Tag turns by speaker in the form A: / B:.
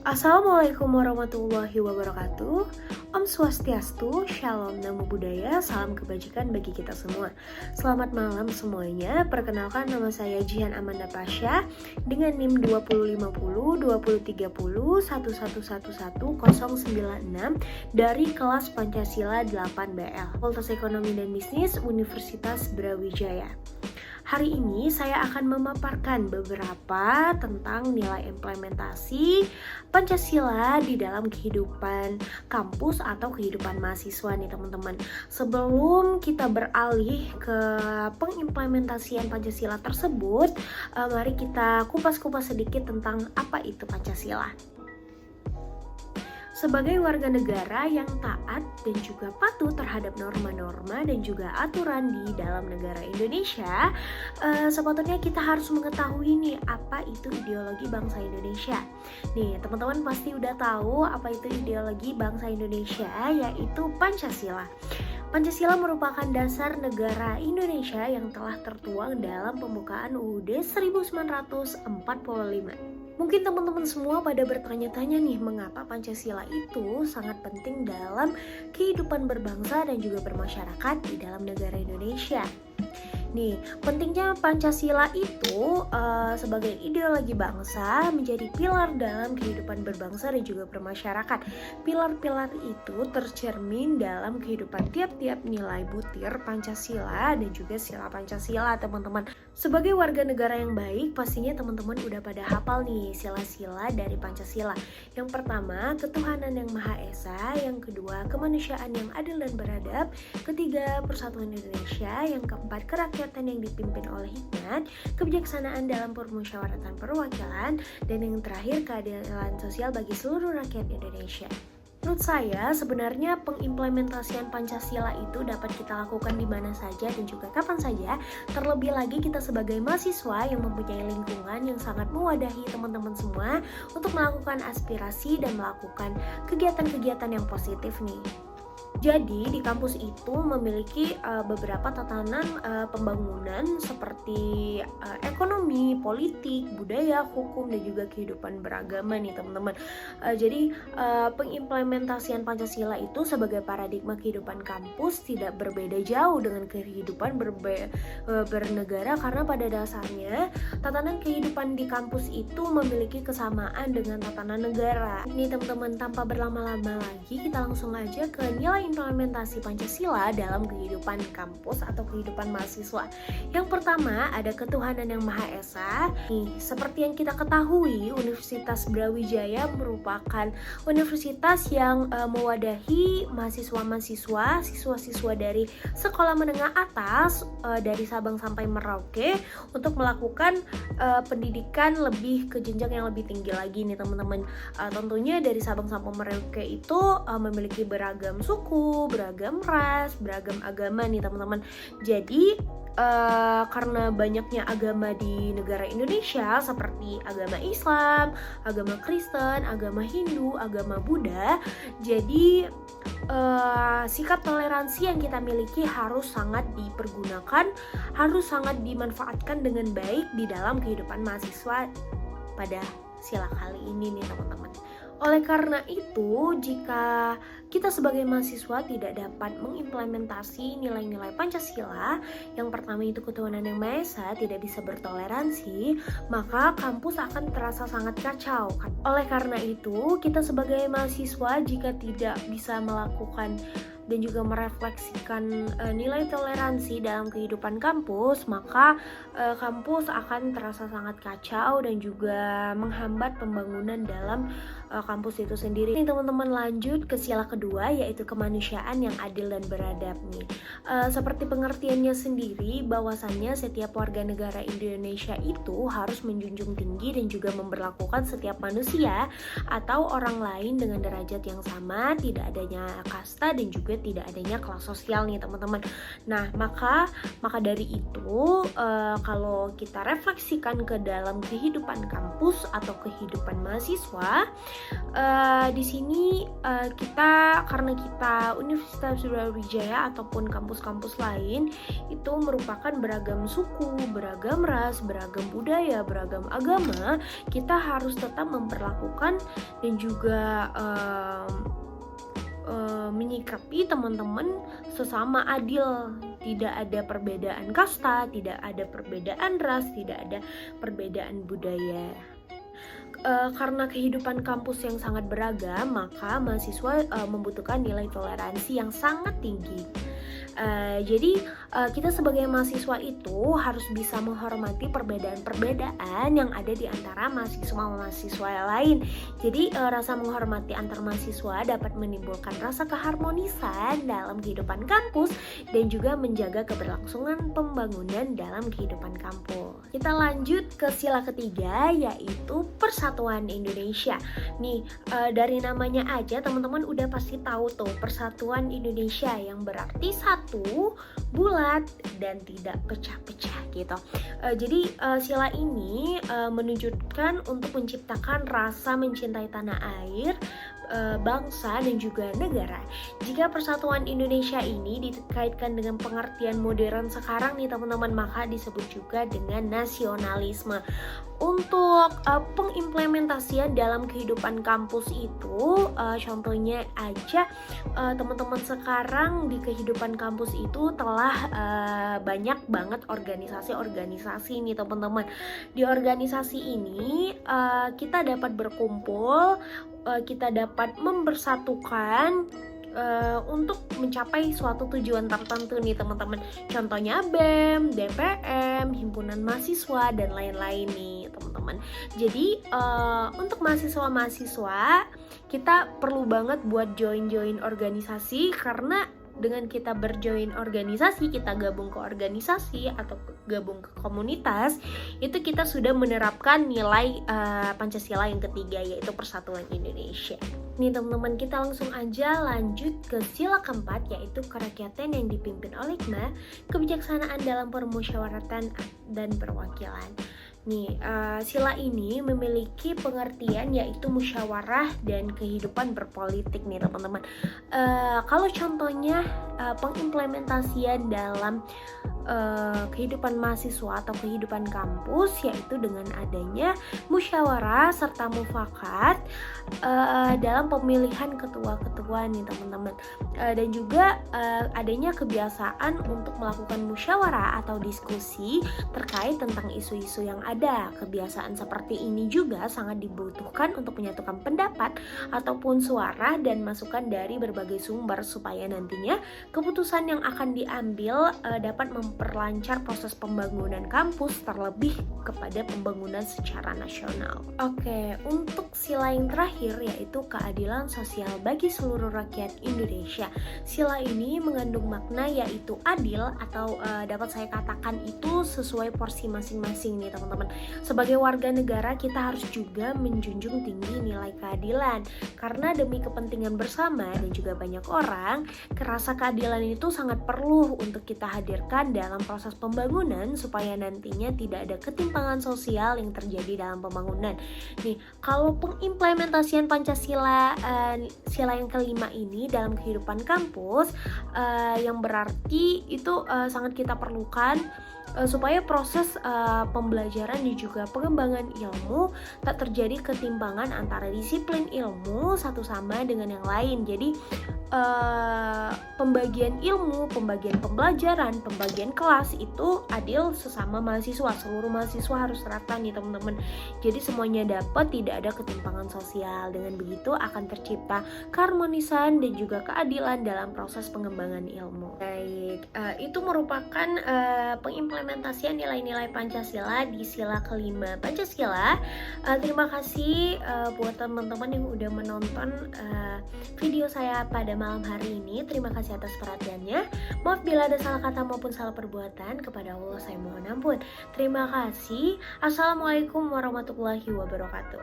A: Assalamualaikum warahmatullahi wabarakatuh. Om Swastiastu, Shalom Namo Buddhaya, salam kebajikan bagi kita semua. Selamat malam semuanya. Perkenalkan, nama saya Jihan Amanda Pasha dengan NIM 2050 2030 11111096 dari kelas Pancasila 8BL, Fakultas Ekonomi dan Bisnis Universitas Brawijaya. Hari ini saya akan memaparkan beberapa tentang nilai implementasi Pancasila di dalam kehidupan kampus atau kehidupan mahasiswa nih teman-teman. Sebelum kita beralih ke pengimplementasian Pancasila tersebut, mari kita kupas-kupas sedikit tentang apa itu Pancasila. Sebagai warga negara yang taat dan juga patuh terhadap norma-norma dan juga aturan di dalam negara Indonesia, sepatutnya kita harus mengetahui nih apa itu ideologi bangsa Indonesia. Nih teman-teman pasti udah tahu apa itu ideologi bangsa Indonesia, yaitu Pancasila. Pancasila merupakan dasar negara Indonesia yang telah tertuang dalam pembukaan UUD 1945. Mungkin teman-teman semua pada bertanya-tanya nih, mengapa Pancasila itu sangat penting dalam kehidupan berbangsa dan juga bermasyarakat di dalam negara Indonesia. Nih, pentingnya Pancasila itu sebagai ideologi bangsa menjadi pilar dalam kehidupan berbangsa dan juga bermasyarakat. Pilar-pilar itu tercermin dalam kehidupan tiap-tiap nilai butir Pancasila dan juga sila Pancasila, teman-teman. Sebagai warga negara yang baik, pastinya teman-teman udah pada hafal nih sila-sila dari Pancasila. Yang pertama, ketuhanan yang Maha Esa. Yang kedua, kemanusiaan yang adil dan beradab. Ketiga, persatuan Indonesia. Yang keempat, kerakyatan yang dipimpin oleh hikmat, kebijaksanaan dalam permusyawaratan perwakilan, dan yang terakhir, keadilan sosial bagi seluruh rakyat Indonesia. Menurut saya, sebenarnya pengimplementasian Pancasila itu dapat kita lakukan di mana saja dan juga kapan saja. Terlebih lagi kita sebagai mahasiswa yang mempunyai lingkungan yang sangat mewadahi teman-teman semua untuk melakukan aspirasi dan melakukan kegiatan-kegiatan yang positif nih. Jadi di kampus itu memiliki beberapa tatanan pembangunan seperti ekonomi, politik, budaya, hukum, dan juga kehidupan beragama nih teman-teman. Jadi pengimplementasian Pancasila itu sebagai paradigma kehidupan kampus tidak berbeda jauh dengan kehidupan bernegara, karena pada dasarnya tatanan kehidupan di kampus itu memiliki kesamaan dengan tatanan negara. Ini teman-teman, tanpa berlama-lama lagi kita langsung aja ke nilai implementasi Pancasila dalam kehidupan kampus atau kehidupan mahasiswa. Yang pertama ada ketuhanan yang Maha Esa. Nih, seperti yang kita ketahui, Universitas Brawijaya merupakan universitas yang mewadahi mahasiswa-mahasiswa, siswa-siswa dari sekolah menengah atas dari Sabang sampai Merauke untuk melakukan pendidikan lebih ke jenjang yang lebih tinggi lagi nih teman-teman. Tentunya dari Sabang sampai Merauke itu memiliki beragam suku, beragam ras, beragam agama nih teman-teman. Jadi karena banyaknya agama di negara Indonesia seperti agama Islam, agama Kristen, agama Hindu, agama Buddha, jadi sikap toleransi yang kita miliki harus sangat dipergunakan, harus sangat dimanfaatkan dengan baik di dalam kehidupan mahasiswa pada sila kali ini nih teman-teman. Oleh karena itu, jika kita sebagai mahasiswa tidak dapat mengimplementasi nilai-nilai Pancasila, yang pertama itu ketuhanan yang Maha Esa, tidak bisa bertoleransi, maka kampus akan terasa sangat kacau. Oleh karena itu, kita sebagai mahasiswa jika tidak bisa melakukan dan juga merefleksikan nilai toleransi dalam kehidupan kampus, maka kampus akan terasa sangat kacau dan juga menghambat pembangunan dalam kampus itu sendiri. Ini teman-teman, lanjut ke sila kedua, yaitu kemanusiaan yang adil dan beradab nih. Seperti pengertiannya sendiri, bahwasannya setiap warga negara Indonesia itu harus menjunjung tinggi dan juga memperlakukan setiap manusia atau orang lain dengan derajat yang sama, tidak adanya kasta dan juga juga tidak adanya kelas sosial nih teman-teman. Nah, maka dari itu kalau kita refleksikan ke dalam kehidupan kampus atau kehidupan mahasiswa, di sini karena kita Universitas Brawijaya ataupun kampus-kampus lain itu merupakan beragam suku, beragam ras, beragam budaya, beragam agama, kita harus tetap memperlakukan dan juga menyikapi teman-teman sesama adil. Tidak ada perbedaan kasta, tidak ada perbedaan ras, tidak ada perbedaan budaya. Karena kehidupan kampus yang sangat beragam, maka mahasiswa membutuhkan nilai toleransi yang sangat tinggi. Jadi kita sebagai mahasiswa itu harus bisa menghormati perbedaan-perbedaan yang ada di antara mahasiswa yang lain. Jadi rasa menghormati antar mahasiswa dapat menimbulkan rasa keharmonisan dalam kehidupan kampus dan juga menjaga keberlangsungan pembangunan dalam kehidupan kampus. Kita lanjut ke sila ketiga, yaitu Persatuan Indonesia. Nih, dari namanya aja teman-teman udah pasti tahu tuh, Persatuan Indonesia, yang berarti satu, bulat, dan tidak pecah-pecah gitu. Jadi sila ini menunjukkan untuk menciptakan rasa mencintai tanah air, bangsa, dan juga negara. Jika Persatuan Indonesia ini dikaitkan dengan pengertian modern sekarang nih teman-teman, maka disebut juga dengan nasionalisme. Untuk pengimplementasian dalam kehidupan kampus itu, contohnya aja teman-teman sekarang di kehidupan kampus itu telah banyak banget organisasi-organisasi nih teman-teman. Di organisasi ini kita dapat berkumpul, kita dapat mempersatukan untuk mencapai suatu tujuan tertentu nih teman-teman. Contohnya BEM, DPM, himpunan mahasiswa, dan lain-lain nih teman-teman. Jadi untuk mahasiswa-mahasiswa kita perlu banget buat join organisasi, karena dengan kita berjoin organisasi, kita gabung ke organisasi atau gabung ke komunitas, itu kita sudah menerapkan nilai Pancasila yang ketiga, yaitu Persatuan Indonesia. Nih teman-teman, kita langsung aja lanjut ke sila keempat, yaitu kerakyatan yang dipimpin oleh hikmah, kebijaksanaan dalam permusyawaratan dan perwakilan. Nih, sila ini memiliki pengertian yaitu musyawarah dan kehidupan berpolitik nih teman-teman. Kalau contohnya pengimplementasian dalam kehidupan mahasiswa atau kehidupan kampus, yaitu dengan adanya musyawarah serta mufakat dalam pemilihan ketua-ketua nih teman-teman, dan juga adanya kebiasaan untuk melakukan musyawarah atau diskusi terkait tentang isu-isu yang ada. Kebiasaan seperti ini juga sangat dibutuhkan untuk menyatukan pendapat ataupun suara dan masukan dari berbagai sumber, supaya nantinya keputusan yang akan diambil dapat memperlancar proses pembangunan kampus, terlebih kepada pembangunan secara nasional. Oke, untuk sila yang terakhir yaitu keadilan sosial bagi seluruh rakyat Indonesia. Sila ini mengandung makna yaitu adil, atau dapat saya katakan itu sesuai porsi masing-masing nih teman-teman. Sebagai warga negara, kita harus juga menjunjung tinggi nilai keadilan, karena demi kepentingan bersama dan juga banyak orang, rasa keadilan itu sangat perlu untuk kita hadirkan dalam proses pembangunan, supaya nantinya tidak ada ketimpangan sosial yang terjadi dalam pembangunan. Nih, kalau pengimplementasian Pancasila sila yang kelima ini dalam kehidupan kampus, yang berarti itu sangat kita perlukan supaya proses pembelajaran dan juga pengembangan ilmu tak terjadi ketimpangan antara disiplin ilmu satu sama dengan yang lain. Jadi pembagian ilmu, pembagian pembelajaran, pembagian kelas itu adil sesama mahasiswa. Seluruh mahasiswa harus rata nih teman-teman. Jadi semuanya dapat, tidak ada ketimpangan sosial. Dengan begitu akan tercipta keharmonisan dan juga keadilan dalam proses pengembangan ilmu. Baik, itu merupakan pengimplementasian nilai-nilai Pancasila di sila kelima Pancasila. Terima kasih buat teman-teman yang udah menonton video saya pada malam hari ini. Terima kasih atas perhatiannya. Maaf bila ada salah kata maupun salah perbuatan. Kepada Allah saya mohon ampun. Terima kasih. Assalamualaikum warahmatullahi wabarakatuh.